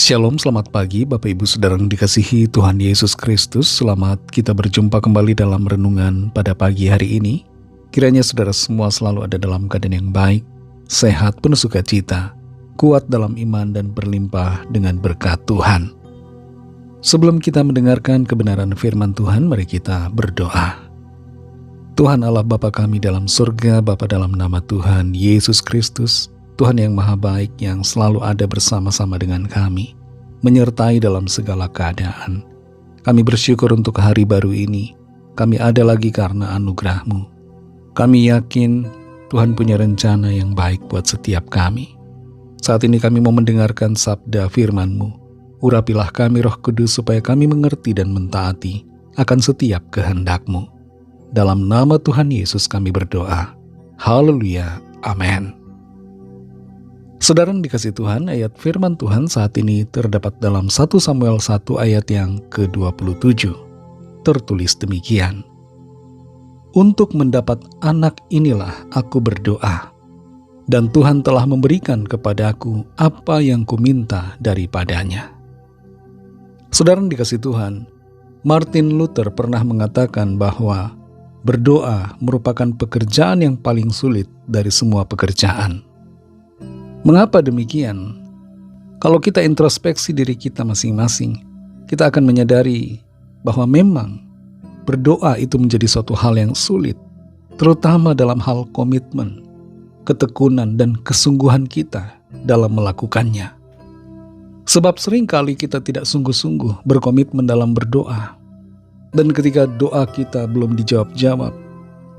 Shalom, selamat pagi Bapak Ibu Saudara yang dikasihi Tuhan Yesus Kristus. Selamat kita berjumpa kembali dalam renungan pada pagi hari ini. Kiranya saudara semua selalu ada dalam keadaan yang baik, sehat, penuh sukacita, kuat dalam iman dan berlimpah dengan berkat Tuhan. Sebelum kita mendengarkan kebenaran firman Tuhan, mari kita berdoa. Tuhan Allah Bapa kami dalam surga, Bapa dalam nama Tuhan Yesus Kristus, Tuhan yang maha baik yang selalu ada bersama-sama dengan kami, menyertai dalam segala keadaan. Kami bersyukur untuk hari baru ini. Kami ada lagi karena anugerah-Mu. Kami yakin Tuhan punya rencana yang baik buat setiap kami. Saat ini kami mau mendengarkan sabda firman-Mu. Urapilah kami Roh Kudus supaya kami mengerti dan mentaati akan setiap kehendak-Mu. Dalam nama Tuhan Yesus kami berdoa. Haleluya. Amin. Saudara yang dikasihi Tuhan, ayat firman Tuhan saat ini terdapat dalam 1 Samuel 1 ayat yang ke-27. Tertulis demikian. Untuk mendapat anak inilah aku berdoa, dan Tuhan telah memberikan kepadaku apa yang kuminta daripadanya. Saudara yang dikasihi Tuhan, Martin Luther pernah mengatakan bahwa berdoa merupakan pekerjaan yang paling sulit dari semua pekerjaan. Mengapa demikian? Kalau kita introspeksi diri kita masing-masing, kita akan menyadari bahwa memang berdoa itu menjadi suatu hal yang sulit, terutama dalam hal komitmen, ketekunan, dan kesungguhan kita dalam melakukannya. Sebab seringkali kita tidak sungguh-sungguh berkomitmen dalam berdoa, dan ketika doa kita belum dijawab-jawab,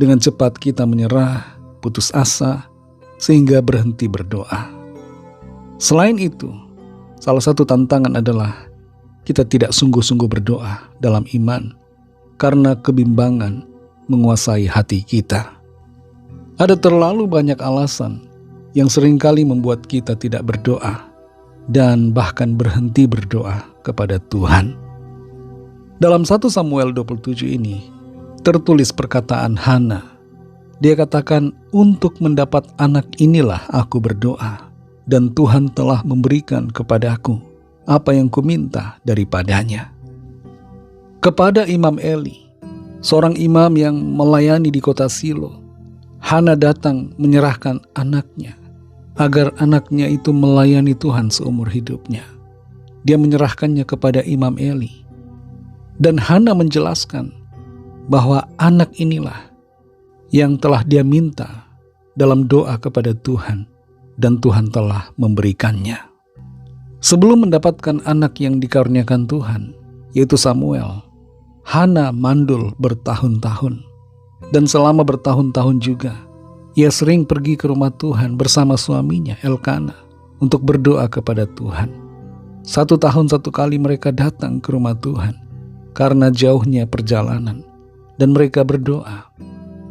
dengan cepat kita menyerah, putus asa, sehingga berhenti berdoa. Selain itu, salah satu tantangan adalah kita tidak sungguh-sungguh berdoa dalam iman karena kebimbangan menguasai hati kita. Ada terlalu banyak alasan yang seringkali membuat kita tidak berdoa dan bahkan berhenti berdoa kepada Tuhan. Dalam 1 Samuel 27 ini tertulis perkataan Hana. Dia katakan, untuk mendapat anak inilah aku berdoa, dan Tuhan telah memberikan kepadaku apa yang kuminta daripadanya. Kepada Imam Eli, seorang imam yang melayani di kota Silo, Hana datang menyerahkan anaknya, agar anaknya itu melayani Tuhan seumur hidupnya. Dia menyerahkannya kepada Imam Eli. Dan Hana menjelaskan bahwa anak inilah yang telah dia minta dalam doa kepada Tuhan, dan Tuhan telah memberikannya. Sebelum mendapatkan anak yang dikaruniakan Tuhan, yaitu Samuel, Hana mandul bertahun-tahun. Dan selama bertahun-tahun juga, ia sering pergi ke rumah Tuhan bersama suaminya Elkana untuk berdoa kepada Tuhan. 1 tahun 1 kali mereka datang ke rumah Tuhan karena jauhnya perjalanan, dan mereka berdoa.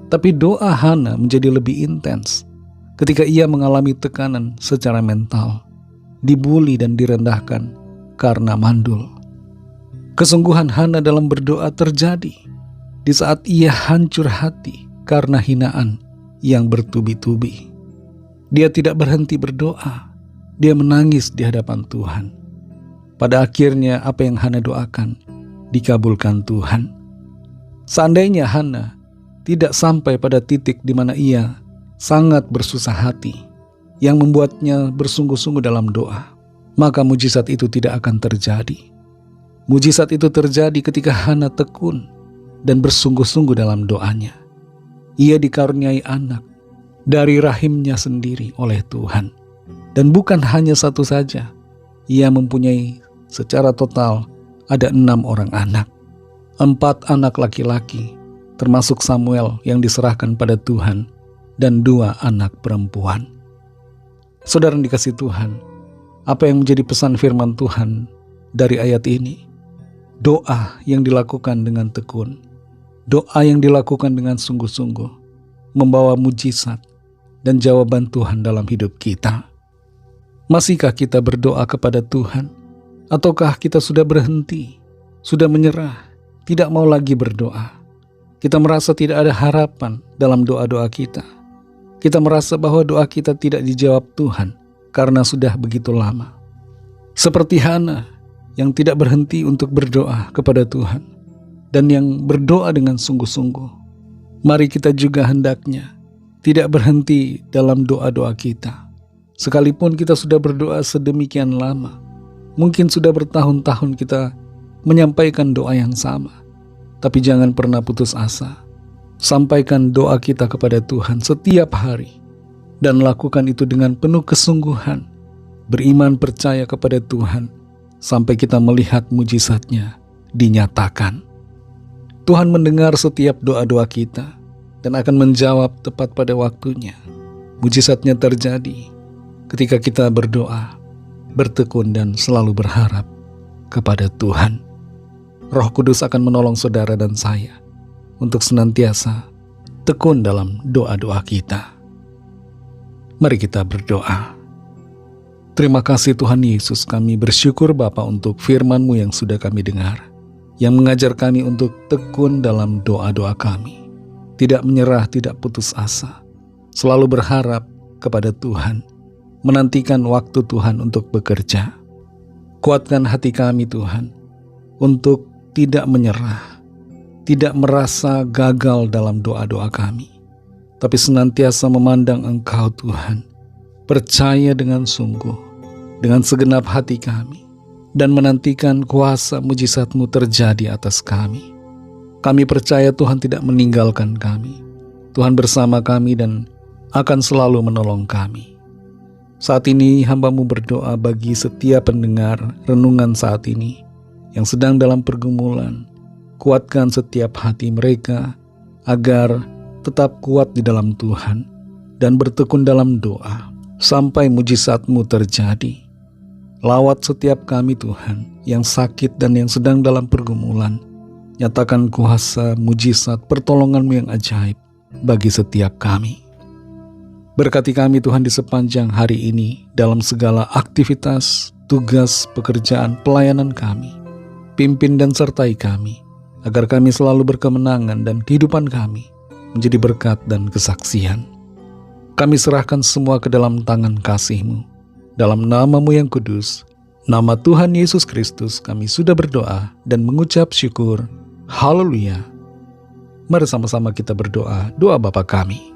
Tapi doa Hana menjadi lebih intens ketika ia mengalami tekanan secara mental, dibuli dan direndahkan karena mandul. Kesungguhan Hana dalam berdoa terjadi di saat ia hancur hati karena hinaan yang bertubi-tubi. Dia tidak berhenti berdoa, dia menangis di hadapan Tuhan. Pada akhirnya apa yang Hana doakan dikabulkan Tuhan. Seandainya Hana tidak sampai pada titik di mana ia sangat bersusah hati, yang membuatnya bersungguh-sungguh dalam doa, maka mujizat itu tidak akan terjadi. Mujizat itu terjadi ketika Hana tekun dan bersungguh-sungguh dalam doanya. Ia dikaruniai anak dari rahimnya sendiri oleh Tuhan. Dan bukan hanya satu saja, ia mempunyai secara total ada 6 orang anak. 4 anak laki-laki, termasuk Samuel yang diserahkan pada Tuhan, dan 2 anak perempuan. Saudara yang dikasihi Tuhan, apa yang menjadi pesan firman Tuhan dari ayat ini? Doa yang dilakukan dengan tekun, doa yang dilakukan dengan sungguh-sungguh, membawa mujizat dan jawaban Tuhan dalam hidup kita. Masihkah kita berdoa kepada Tuhan? Ataukah kita sudah berhenti, sudah menyerah, tidak mau lagi berdoa? Kita merasa tidak ada harapan dalam doa-doa kita. Kita merasa bahwa doa kita tidak dijawab Tuhan karena sudah begitu lama. Seperti Hana yang tidak berhenti untuk berdoa kepada Tuhan dan yang berdoa dengan sungguh-sungguh, mari kita juga hendaknya tidak berhenti dalam doa-doa kita. Sekalipun kita sudah berdoa sedemikian lama, mungkin sudah bertahun-tahun kita menyampaikan doa yang sama, tapi jangan pernah putus asa. Sampaikan doa kita kepada Tuhan setiap hari dan lakukan itu dengan penuh kesungguhan, beriman percaya kepada Tuhan sampai kita melihat mujizatnya dinyatakan. Tuhan mendengar setiap doa-doa kita dan akan menjawab tepat pada waktunya. Mujizatnya terjadi ketika kita berdoa, bertekun dan selalu berharap kepada Tuhan. Roh Kudus akan menolong saudara dan saya untuk senantiasa tekun dalam doa-doa kita. Mari kita berdoa. Terima kasih Tuhan Yesus, kami bersyukur Bapa untuk firman-Mu yang sudah kami dengar, yang mengajar kami untuk tekun dalam doa-doa kami. Tidak menyerah, tidak putus asa, selalu berharap kepada Tuhan, menantikan waktu Tuhan untuk bekerja. Kuatkan hati kami Tuhan, untuk tidak menyerah, tidak merasa gagal dalam doa-doa kami, tapi senantiasa memandang Engkau Tuhan, percaya dengan sungguh, dengan segenap hati kami, dan menantikan kuasa mujizat-Mu terjadi atas kami. Kami percaya Tuhan tidak meninggalkan kami. Tuhan bersama kami dan akan selalu menolong kami. Saat ini hamba-Mu berdoa bagi setiap pendengar renungan saat ini yang sedang dalam pergumulan. Kuatkan setiap hati mereka agar tetap kuat di dalam Tuhan dan bertekun dalam doa sampai mujizat-Mu terjadi. Lawat setiap kami Tuhan yang sakit dan yang sedang dalam pergumulan. Nyatakan kuasa, mujizat, pertolongan-Mu yang ajaib bagi setiap kami. Berkati kami Tuhan di sepanjang hari ini dalam segala aktivitas, tugas, pekerjaan, pelayanan kami. Pimpin dan sertai kami, agar kami selalu berkemenangan dan kehidupan kami menjadi berkat dan kesaksian. Kami serahkan semua ke dalam tangan kasih-Mu. Dalam nama-Mu yang kudus, nama Tuhan Yesus Kristus, kami sudah berdoa dan mengucap syukur. Haleluya. Mari sama-sama kita berdoa, doa Bapa kami.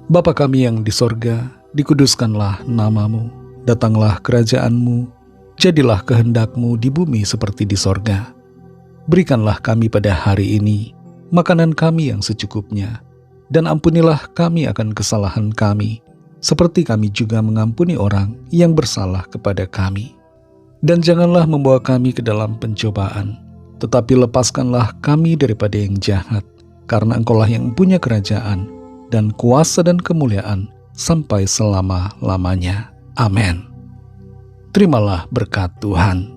Bapa kami yang di sorga, dikuduskanlah nama-Mu, datanglah kerajaan-Mu, jadilah kehendak-Mu di bumi seperti di sorga. Berikanlah kami pada hari ini makanan kami yang secukupnya, dan ampunilah kami akan kesalahan kami, seperti kami juga mengampuni orang yang bersalah kepada kami. Dan janganlah membawa kami ke dalam pencobaan, tetapi lepaskanlah kami daripada yang jahat, karena Engkau-lah yang punya kerajaan, dan kuasa dan kemuliaan, sampai selama-lamanya. Amin. Terimalah berkat Tuhan.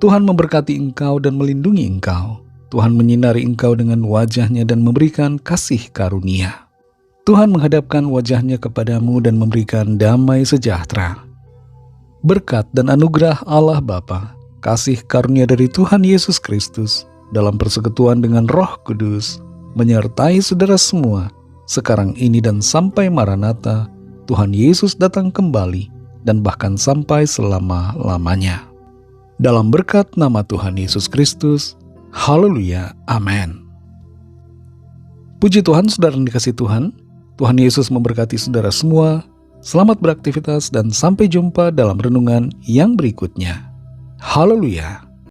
Tuhan memberkati engkau dan melindungi engkau. Tuhan menyinari engkau dengan wajah-Nya dan memberikan kasih karunia. Tuhan menghadapkan wajah-Nya kepadamu dan memberikan damai sejahtera. Berkat dan anugerah Allah Bapa, kasih karunia dari Tuhan Yesus Kristus, dalam persekutuan dengan Roh Kudus, menyertai saudara semua, sekarang ini dan sampai Maranatha, Tuhan Yesus datang kembali, dan bahkan sampai selama-lamanya. Dalam berkat nama Tuhan Yesus Kristus, haleluya, amin. Puji Tuhan, saudara yang dikasihi Tuhan, Tuhan Yesus memberkati saudara semua. Selamat beraktivitas dan sampai jumpa dalam renungan yang berikutnya. Haleluya.